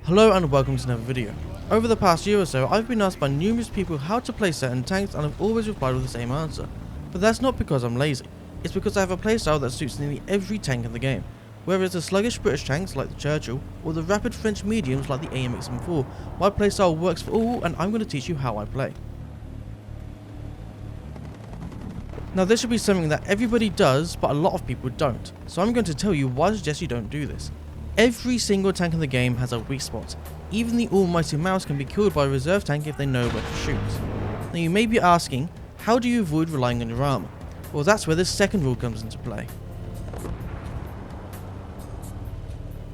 Hello and welcome to another video. Over the past year or so, I've been asked by numerous people how to play certain tanks and I've always replied with the same answer. But that's not because I'm lazy, it's because I have a playstyle that suits nearly every tank in the game. Whether it's the sluggish British tanks like the Churchill, or the rapid French mediums like the AMX M4, my playstyle works for all and I'm going to teach you how I play. Now this should be something that everybody does, but a lot of people don't, so I'm going to tell you why I suggest you don't do this. Every single tank in the game has a weak spot. Even the almighty mouse can be killed by a reserve tank if they know where to shoot. Now you may be asking, how do you avoid relying on your armour? Well, that's where the second rule comes into play.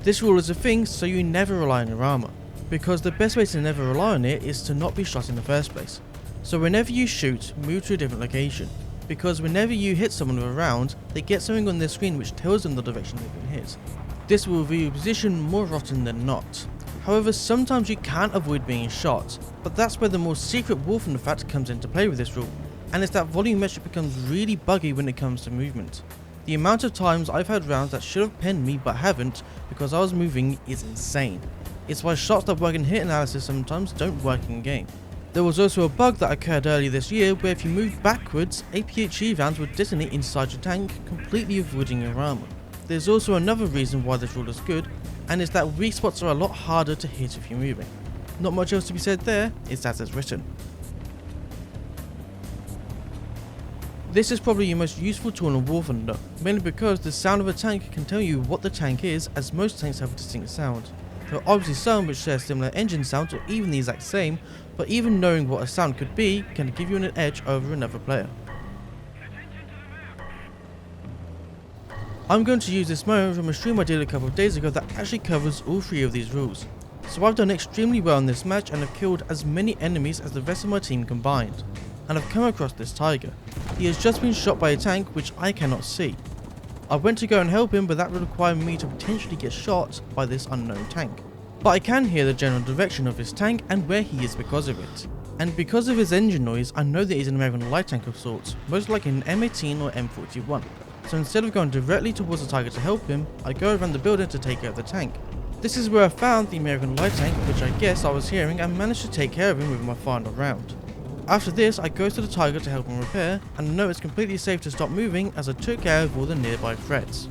This rule is a thing so you never rely on your armour, because the best way to never rely on it is to not be shot in the first place. So whenever you shoot, move to a different location, because whenever you hit someone with a round, they get something on their screen which tells them the direction they've been hit. This will reveal your position more often than not. However, sometimes you can't avoid being shot, but that's where the more secret warthunder fact comes into play with this rule, and it's that volumetric becomes really buggy when it comes to movement. The amount of times I've had rounds that should have pinned me but haven't because I was moving is insane. It's why shots that work in hit analysis sometimes don't work in game. There was also a bug that occurred earlier this year where if you moved backwards, APHE rounds would detonate inside your tank, completely avoiding your armour. There's also another reason why this rule is good, and it's that weak spots are a lot harder to hit if you're moving. Not much else to be said there, it's as it's written. This is probably your most useful tool in War Thunder, mainly because the sound of a tank can tell you what the tank is, as most tanks have a distinct sound. There are obviously some which share similar engine sounds or even the exact same, but even knowing what a sound could be can give you an edge over another player. I'm going to use this moment from a stream I did a couple of days ago that actually covers all three of these rules. So I've done extremely well in this match and have killed as many enemies as the rest of my team combined. And I've come across this tiger. He has just been shot by a tank which I cannot see. I went to go and help him, but that would require me to potentially get shot by this unknown tank. But I can hear the general direction of his tank and where he is because of it. And because of his engine noise, I know that he's an American light tank of sorts, most likely an M18 or M41. So instead of going directly towards the tiger to help him, I go around the building to take care of the tank. This is where I found the American light tank, which I guess I was hearing, and managed to take care of him with my final round. After this, I go to the tiger to help him repair, and I know it's completely safe to stop moving as I took care of all the nearby threats.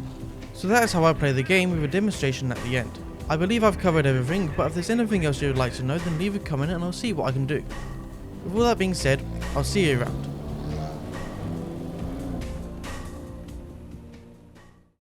So that is how I play the game, with a demonstration at the end. I believe I've covered everything, but if there's anything else you would like to know, then leave a comment and I'll see what I can do. With all that being said, I'll see you around.